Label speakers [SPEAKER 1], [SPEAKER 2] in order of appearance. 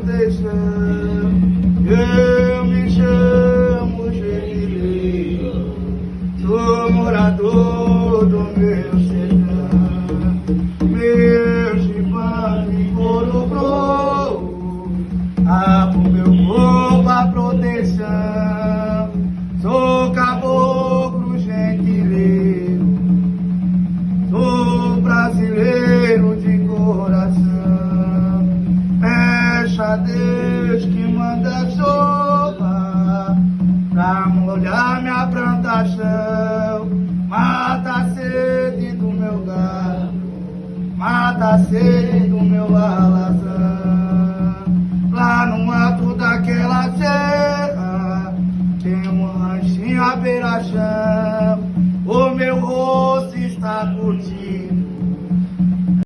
[SPEAKER 1] proteção. Eu me chamo Genileiro, sou morador do meu sertão. Meu chibão me corobrou, pro meu povo a proteção. Sou caboclo gentileiro, sou brasileiro de coração. Peço a Deus que manda chuva pra molhar minha plantação. Mata a sede do meu gado, mata a sede do meu alazão. Lá no alto daquela serra tem um ranchinho à beira-chão.